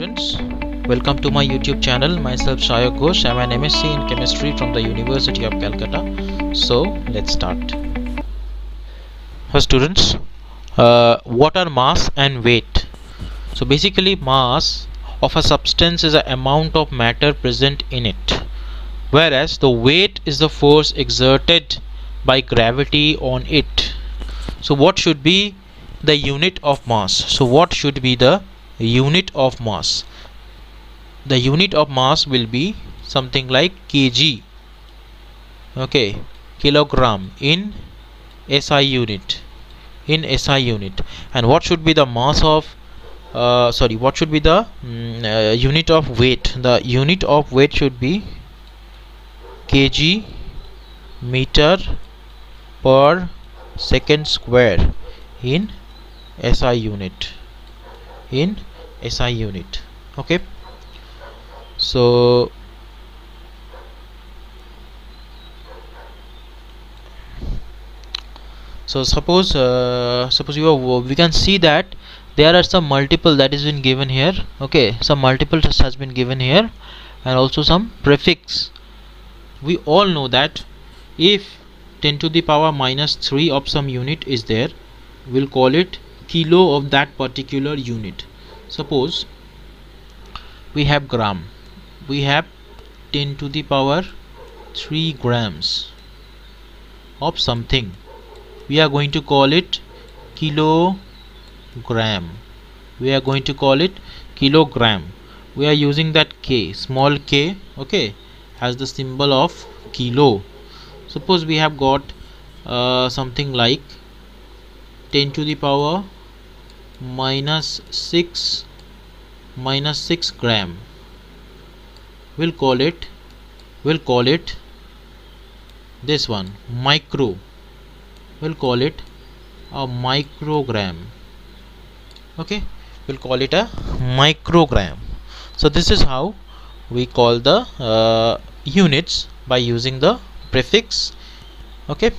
students, welcome to my YouTube channel. Myself Shayok Ghosh. I'm an MSc in chemistry from the University of Calcutta. So let's start. Students, what are mass and weight? So basically mass of a substance is the amount of matter present in it, whereas the weight is the force exerted by gravity on it. So what should be the unit of mass? So what should be the unit of mass? The unit of mass will be something like kg, okay, kilogram in SI unit, and what should be the mass of what should be the unit of weight? The unit of weight should be kg meter per second square in SI unit, okay. So suppose we can see that there are some multiple that is been given here, okay. Some multiple has been given here and also some prefix. We all know that if 10 to the power minus 3 of some unit is there, we'll call it kilo of that particular unit. Suppose we have gram, we have 10 to the power 3 grams of something, we are going to call it kilogram. We are using that k, small k, okay, as the symbol of kilo. Suppose we have got something like 10 to the power minus 6 gram. We'll call it this one micro. We'll call it a microgram, okay. We'll call it a microgram. So this is how we call the units, by using the prefix, okay,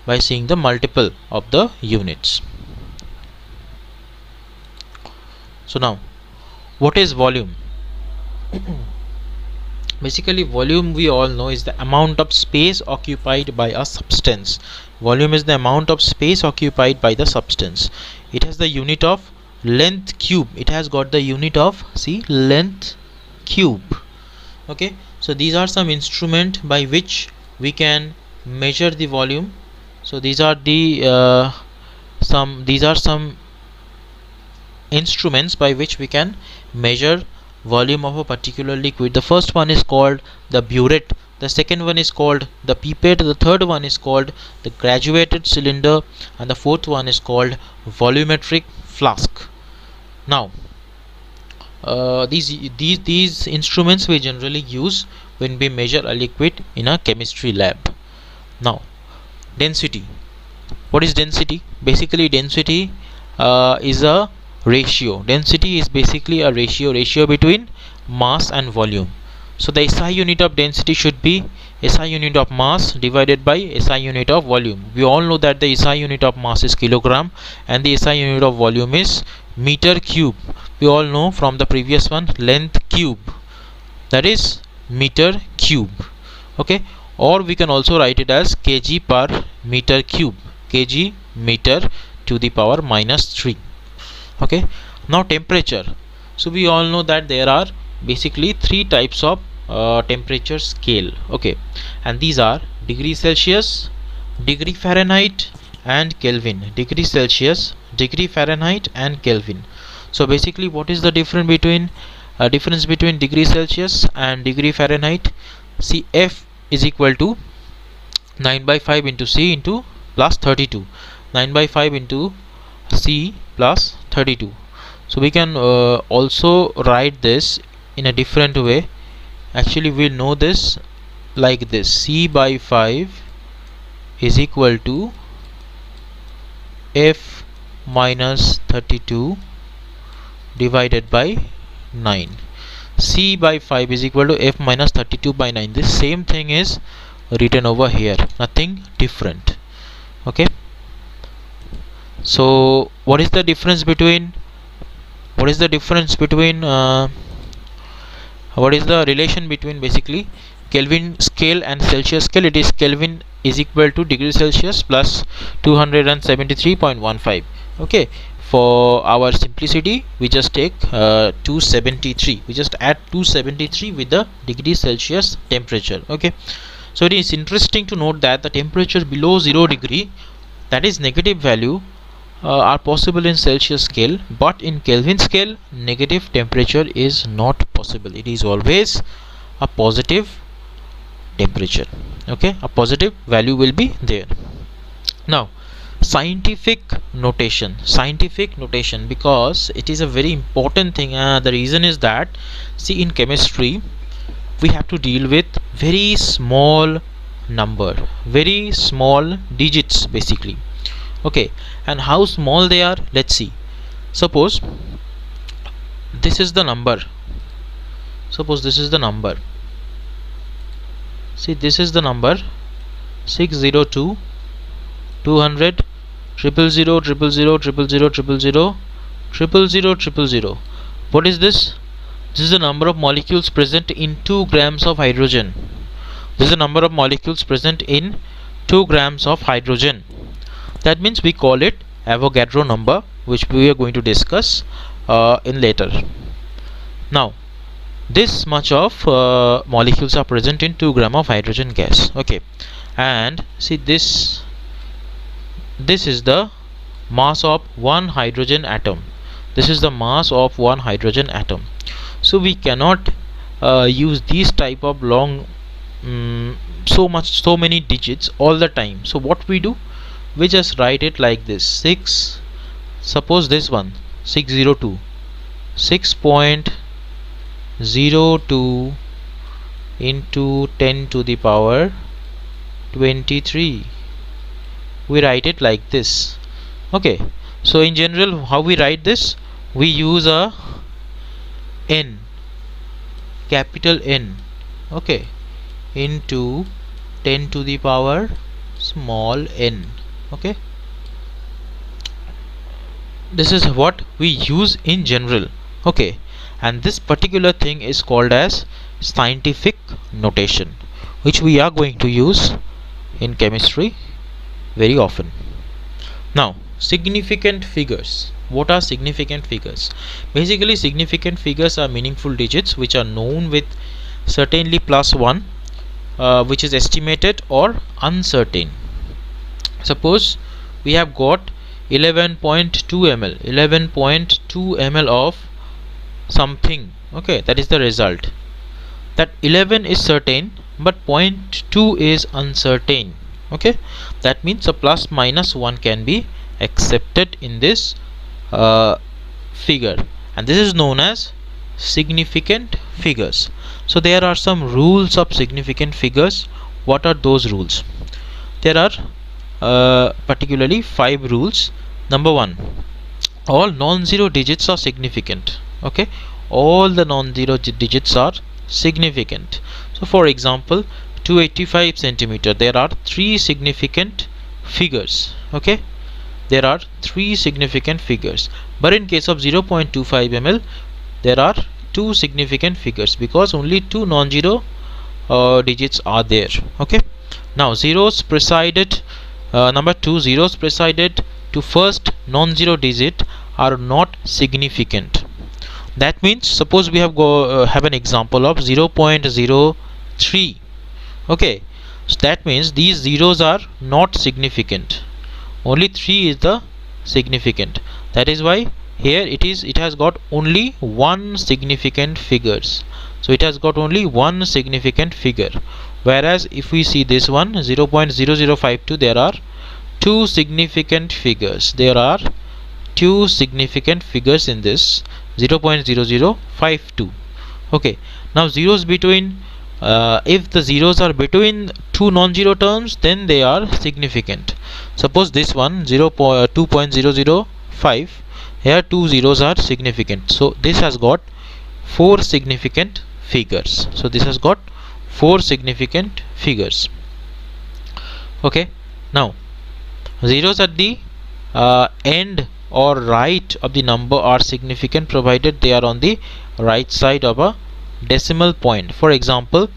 by seeing the multiple of the units. So now, what is volume? Basically volume, we all know, is the amount of space occupied by a substance. Volume is the amount of space occupied by the substance. It has the unit of length cube. It has got the unit of, see, length cube, okay. So these are some instrument by which we can measure the volume. So these are the some instruments by which we can measure volume of a particular liquid. The first one is called the burette, the second one is called the pipette, the third one is called the graduated cylinder, and the fourth one is called volumetric flask. Now these instruments we generally use when we measure a liquid in a chemistry lab. Now density. What is density? Basically density is a ratio. Density is basically a ratio between mass and volume. So the SI unit of density should be SI unit of mass divided by SI unit of volume. We all know that the SI unit of mass is kilogram and the SI unit of volume is meter cube. We all know from the previous one, length cube, that is meter cube, okay. Or we can also write it as kg per meter cube, kg meter to the power minus 3, okay. Now temperature. So we all know that there are basically 3 types of temperature scale, okay, and these are degree Celsius, degree Fahrenheit and Kelvin. Degree Celsius, degree Fahrenheit and Kelvin. So basically what is the difference between degree Celsius and degree Fahrenheit? See, F is equal to 9 by 5 into C into plus 32, 9 by 5 into C plus 32. So we can also write this in a different way. Actually we know this like this: C by 5 is equal to F minus 32 divided by 9. C by 5 is equal to F minus 32 by 9. This same thing is written over here, nothing different, okay. So what is the difference between what is the difference between what is the relation between basically Kelvin scale and Celsius scale? It is Kelvin is equal to degree Celsius plus 273.15. okay, for our simplicity we just take 273, we just add 273 with the degree Celsius temperature. Okay, so it is interesting to note that the temperature below 0 degree, that is negative value, are possible in Celsius scale, but in Kelvin scale negative temperature is not possible. It is always a positive temperature. Okay, a positive value will be there. Now scientific notation, because it is a very important thing. The reason is that, see, in chemistry we have to deal with very small number, very small digits basically. Okay, and how small they are, let's see. Suppose this is the number, see, this is the number 602 200 000 000 000 000. What is this? This is the number of molecules present in 2 grams of hydrogen. This is the number of molecules present in 2 grams of hydrogen. That means we call it Avogadro number, which we are going to discuss in later. Now this much of molecules are present in 2 gram of hydrogen gas. Okay, and see, this is the mass of one hydrogen atom. This is the mass of one hydrogen atom. So we cannot use these type of long so many digits all the time. So what we do, we just write it like this: 6, suppose this one 602, 6.02 into 10 to the power 23. We write it like this. Okay, so in general how we write this, we use a n, capital N, okay, into 10 to the power small n. Okay, this is what we use in general. Okay, and this particular thing is called as scientific notation, which we are going to use in chemistry very often. Now significant figures. What are significant figures? Basically significant figures are meaningful digits which are known with certainly +1, which is estimated or uncertain. Suppose we have got 11.2 ml, 11.2 ml of something. Okay, that is the result. That 11 is certain but 0.2 is uncertain. Okay, that means a plus minus 1 can be accepted in this figure, and this is known as significant figures. So there are some rules of significant figures. What are those rules? There are particularly 5 rules. Number 1, all non-zero digits are significant. Okay, all the non-zero digits are significant. So for example 285 centimeter, there are 3 significant figures. Okay, there are 3 significant figures, but in case of 0.25 ml there are 2 significant figures, because only 2 non-zero digits are there. Okay, now zeros preceded, number 2, zeros preceded to first non-zero digit are not significant. That means suppose we have have an example of 0.03. okay, so that means these zeros are not significant, only 3 is the significant. That is why here it has got only 1 significant figures. So it has got only 1 significant figure, whereas if we see this one 0.0052, there are 2 significant figures. There are 2 significant figures in this 0.0052. okay, now zeros between if the zeros are between 2 non-zero terms, then they are significant. Suppose this one 2.005, here 2 zeros are significant, so this has got 4 significant figures. So this has got 4 significant figures. Okay, now zeros at the end or right of the number are significant provided they are on the right side of a decimal point. For example,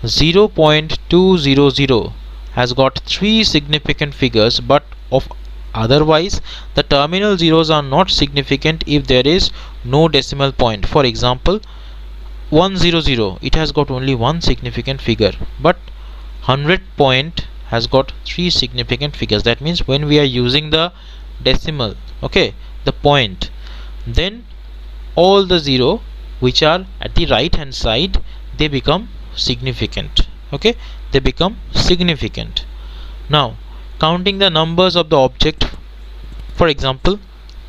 0.200 has got 3 significant figures, but of otherwise the terminal zeros are not significant if there is no decimal point. For example, 100, it has got only one significant figure, but 100 point has got 3 significant figures. That means when we are using the decimal, okay, the point, then all the zero which are at the right hand side, they become significant. Okay, they become significant. Now counting the numbers of the object, for example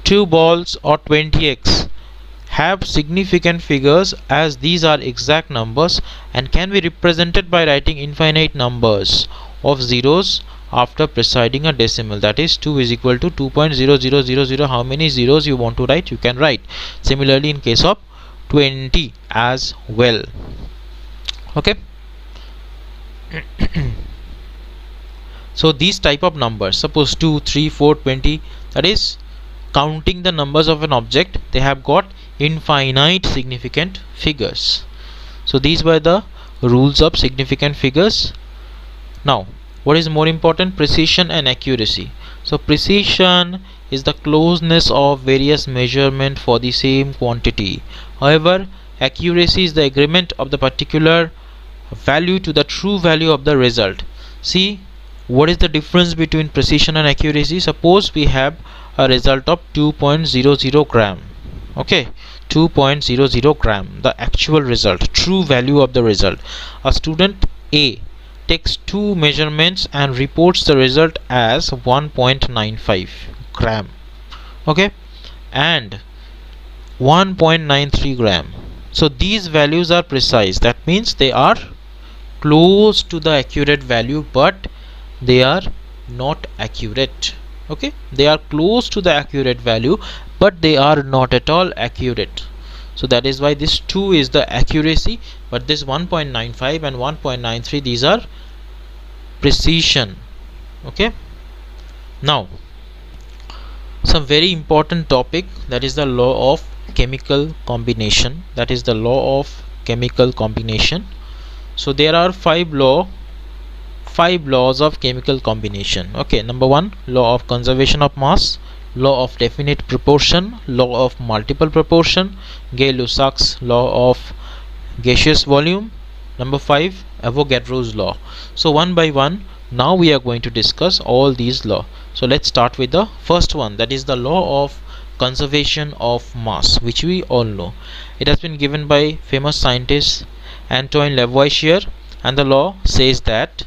2 balls or 20x have significant figures as these are exact numbers and can be represented by writing infinite numbers of zeros after presiding a decimal. That is 2 is equal to 2.0000. How many zeros you want to write, you can write. Similarly in case of 20 as well. Okay. So these type of numbers, suppose 2, 3, 4, 20, that is counting the numbers of an object, they have got infinite significant figures. So these were the rules of significant figures. Now what is more important? Precision and accuracy. So precision is the closeness of various measurement for the same quantity. However, accuracy is the agreement of the particular value to the true value of the result. See, what is the difference between precision and accuracy? Suppose we have a result of 2.00 gram. Okay, 2.00 gram, the actual result, true value of the result. A student A takes 2 measurements and reports the result as 1.95 gram, okay, and 1.93 gram. So these values are precise. That means they are close to the accurate value, but they are not accurate. Okay, they are close to the accurate value, but they are not at all accurate. So that is why this 2 is the accuracy, but this 1.95 and 1.93, these are precision. Okay. Now some very important topic, that is the law of chemical combination. That is the law of chemical combination. So there are 5 laws of chemical combination. Okay, number 1, law of conservation of mass, law of definite proportion, law of multiple proportion, Gay-Lussac's law of gaseous volume. Number 5, Avogadro's law. So one by one now we are going to discuss all these laws. So let's start with the first one, that is the law of conservation of mass, which we all know. It has been given by famous scientist Antoine Lavoisier, and the law says that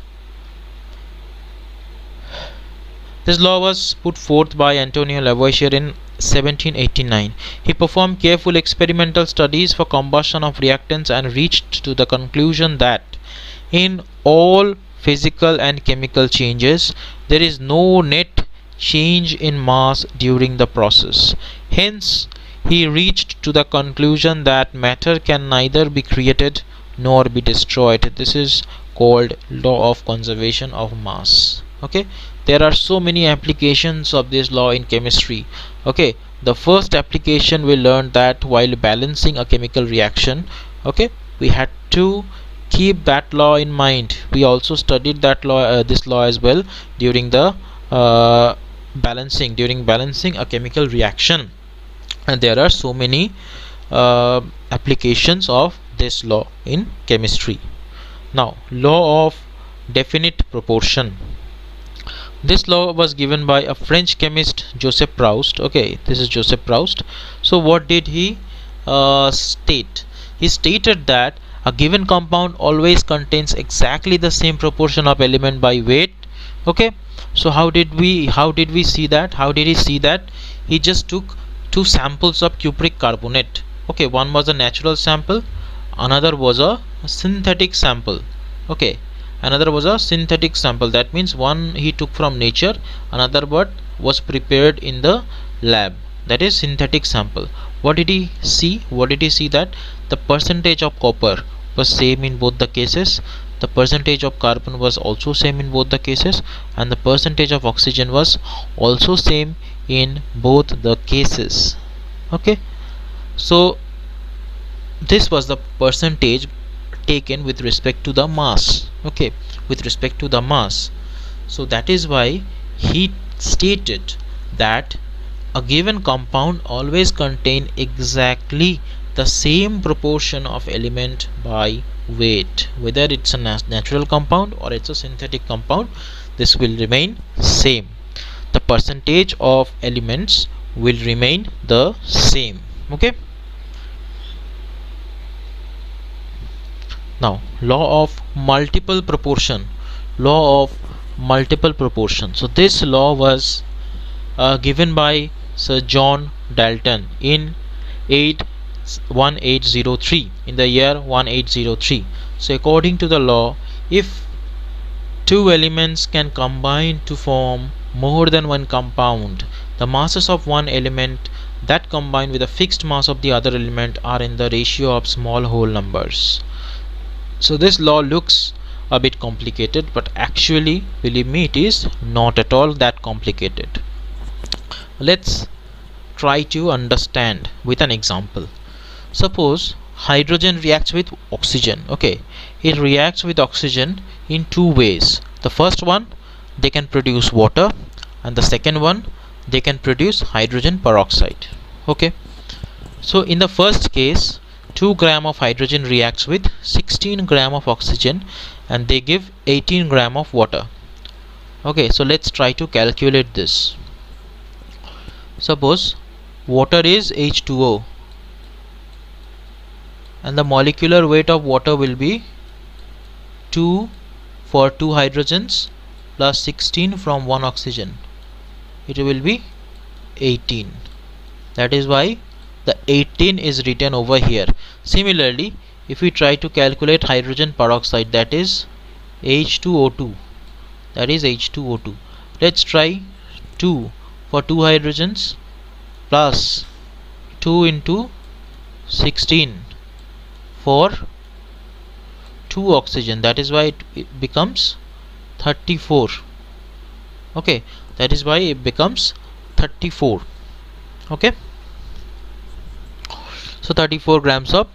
this law was put forth by Antonio Lavoisier in 1789. He performed careful experimental studies for combustion of reactants and reached to the conclusion that in all physical and chemical changes there is no net change in mass during the process. Hence he reached to the conclusion that matter can neither be created nor be destroyed. This is called law of conservation of mass. Okay, there are so many applications of this law in chemistry. Okay, the first application we learned that while balancing a chemical reaction, okay, we had to keep that law in mind. We also studied that law, this law as well, during the balancing a chemical reaction, and there are so many applications of this law in chemistry. Now, law of definite proportion. This law was given by a French chemist, Joseph Proust. Okay, this is Joseph Proust. So what did he state? He stated that a given compound always contains exactly the same proportion of element by weight. Okay, so how did we see that? How did he see that? He just took 2 samples of cupric carbonate. Okay, one was a natural sample, another was a synthetic sample. Okay, another was a synthetic sample. That means one he took from nature, another but was prepared in the lab. That is synthetic sample. What did he see? That the percentage of copper was same in both the cases, the percentage of carbon was also same in both the cases, and the percentage of oxygen was also same in both the cases. Okay, so this was the percentage taken with respect to the mass. Okay, with respect to the mass. So that is why he stated that a given compound always contain exactly the same proportion of element by weight. Whether it's a natural compound or it's a synthetic compound, this will remain same. The percentage of elements will remain the same. Okay, now law of multiple proportion. Law of multiple proportion. So this law was given by Sir John Dalton in 1803, in the year 1803. So according to the law, if two elements can combine to form more than one compound, the masses of one element that combine with a fixed mass of the other element are in the ratio of small whole numbers. So this law looks a bit complicated, but actually, believe me, it is not at all that complicated. Let's try to understand with an example. Suppose hydrogen reacts with oxygen. Okay, it reacts with oxygen in two ways. The first one, they can produce water, and the second one, they can produce hydrogen peroxide. Okay, so in the first case, 2 gram of hydrogen reacts with 16 gram of oxygen and they give 18 gram of water. Okay, so let's try to calculate this. Suppose water is H2O and the molecular weight of water will be 2 for 2 hydrogens plus 16 from 1 oxygen. It will be 18. That is why the 18 is written over here. Similarly, if we try to calculate hydrogen peroxide, that is H2O2, that is H2O2. Let's try 2 for 2 hydrogens plus 2 into 16 for 2 oxygen. That is why it becomes 34. Okay, that is why it becomes 34. Okay, so 34 grams of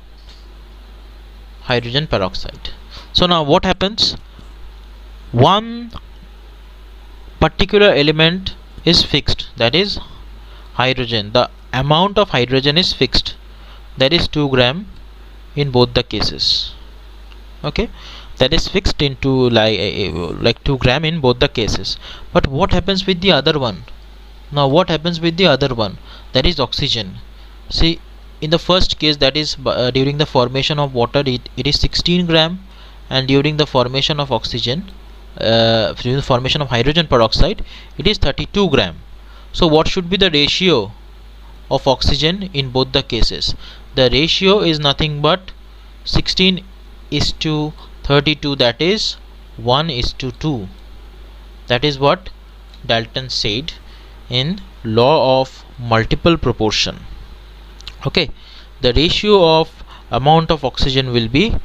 hydrogen peroxide. So now what happens? One particular element is fixed, that is hydrogen. The amount of hydrogen is fixed, that is 2 gram in both the cases. Okay, that is fixed into like 2 gram in both the cases. But what happens with the other one? Now what happens with the other one? That is oxygen. See, in the first case, that is during the formation of water, it is 16 gram, and during the formation of oxygen, during the formation of hydrogen peroxide, it is 32 gram. So what should be the ratio of oxygen in both the cases? The ratio is nothing but 16 is to 32, that is 1 is to 2. That is what Dalton said in law of multiple proportion. Okay, the ratio of amount of oxygen will be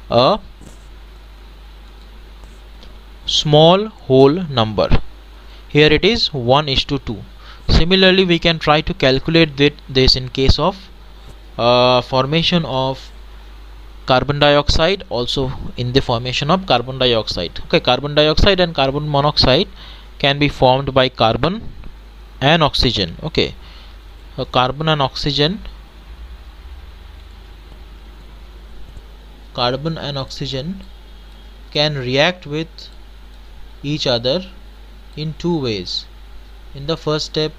a small whole number. Here it is 1 is to 2. Similarly, we can try to calculate this in case of formation of carbon dioxide, also in the formation of carbon dioxide. Okay, carbon dioxide and carbon monoxide can be formed by carbon and oxygen. Okay, so carbon and oxygen can react with each other in two ways. In the first step,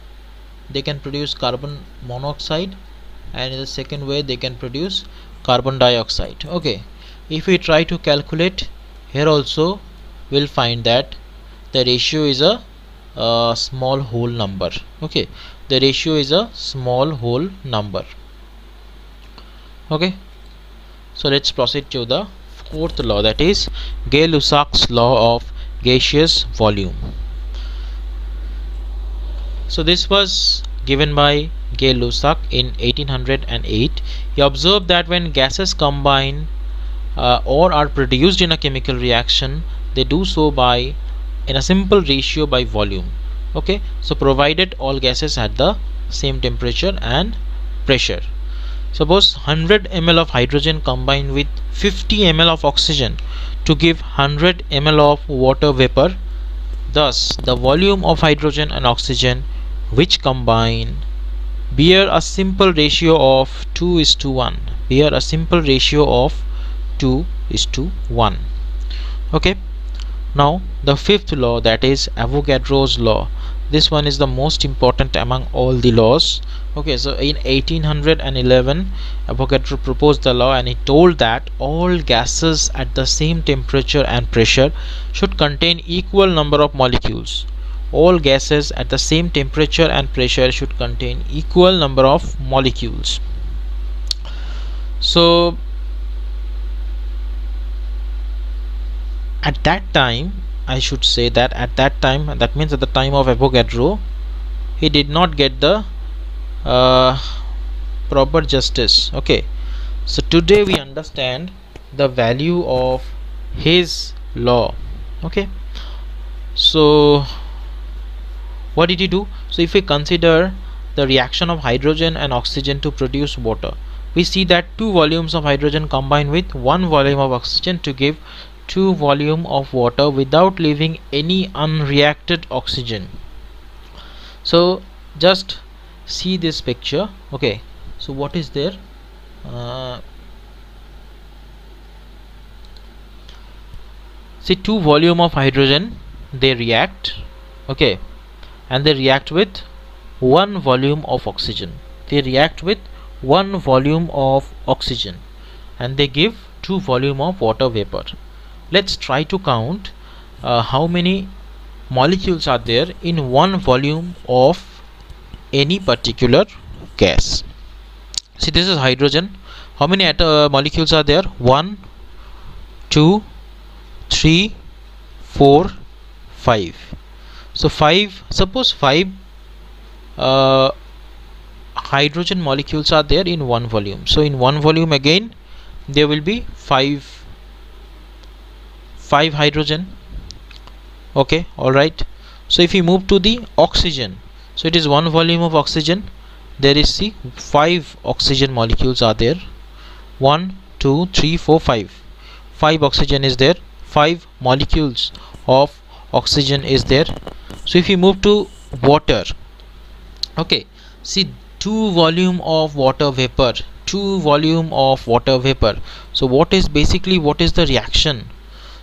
they can produce carbon monoxide, and in the second way they can produce carbon dioxide. Okay, if we try to calculate here also, we'll find that the ratio is a small whole number. Okay, the ratio is a small whole number. Okay, so let's proceed to the fourth law, that is Gay-Lussac's law of gaseous volume. So this was given by Gay-Lussac in 1808. He observed that when gases combine or are produced in a chemical reaction, they do so by in a simple ratio by volume. Okay, so provided all gases at the same temperature and pressure. Suppose 100 ml of hydrogen combined with 50 ml of oxygen to give 100 ml of water vapor. Thus, the volume of hydrogen and oxygen which combine bear a simple ratio of 2:1. Bear a simple ratio of 2:1. Okay. Now the fifth law, that is Avogadro's law. This one is the most important among all the laws. Okay, so in 1811 Avogadro proposed the law, and he told that all gases at the same temperature and pressure should contain equal number of molecules. All gases at the same temperature and pressure should contain equal number of molecules. So at that time, I should say that at that time, that means at the time of Avogadro, he did not get the proper justice. Okay, so today we understand the value of his law. Okay, so what did he do? So if we consider the reaction of hydrogen and oxygen to produce water, we see that 2 volumes of hydrogen combine with 1 volume of oxygen to give 2 volume of water without leaving any unreacted oxygen. So just see this picture. Okay, so what is there? See, 2 volume of hydrogen, they react. Okay, and they react with 1 volume of oxygen. They react with 1 volume of oxygen, and they give 2 volume of water vapor. Let's try to count how many molecules are there in 1 volume of any particular gas. See, this is hydrogen. How many molecules are there? 1, 2, 3, 4, 5. So 5, suppose 5 hydrogen molecules are there in 1 volume. So in 1 volume again there will be 5 hydrogen. Okay, alright. So if we move to the oxygen, so it is 1 volume of oxygen. There is, see, 5 oxygen molecules are there. 1, 2, 3, 4, 5. 5 oxygen is there. 5 molecules of oxygen is there. So if we move to water, okay, see, 2 volume of water vapor. 2 volume of water vapor. So what is the reaction?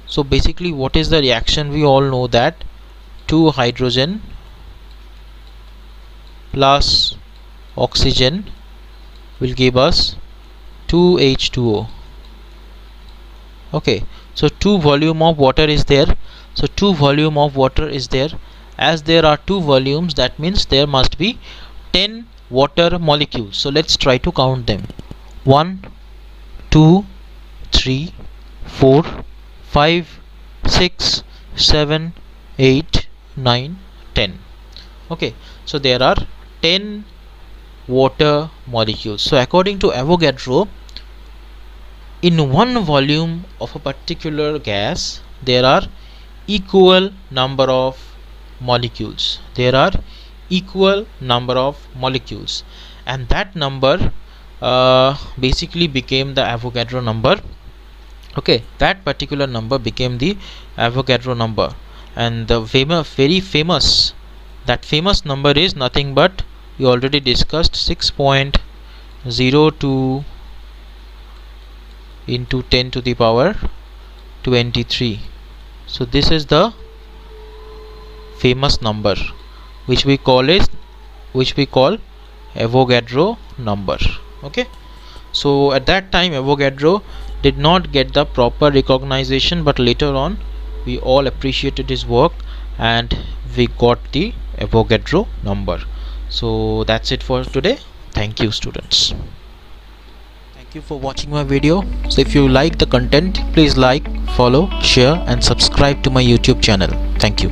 So basically what is the reaction? We all know that 2 hydrogen plus oxygen will give us 2H2O. Okay, so 2 volume of water is there. So 2 volume of water is there. As there are 2 volumes, that means there must be 10 water molecules. So let's try to count them. 1, 2, 3, 4, 5, 6, 7, 8, 9, 10. Okay, so there are 10 water molecules. So according to Avogadro, in 1 volume of a particular gas there are equal number of molecules. There are equal number of molecules, and that number basically became the Avogadro number. Okay, that particular number became the Avogadro number, and the very famous, that famous number is nothing but, we already discussed, 6.02 into 10 to the power 23. So this is the famous number which we call Avogadro number. Okay, so at that time Avogadro did not get the proper recognition, but later on we all appreciated his work and we got the Avogadro number. So that's it for today. Thank you, students. Thank you for watching my video. So if you like the content, please like, follow, share and subscribe to my YouTube channel. Thank you.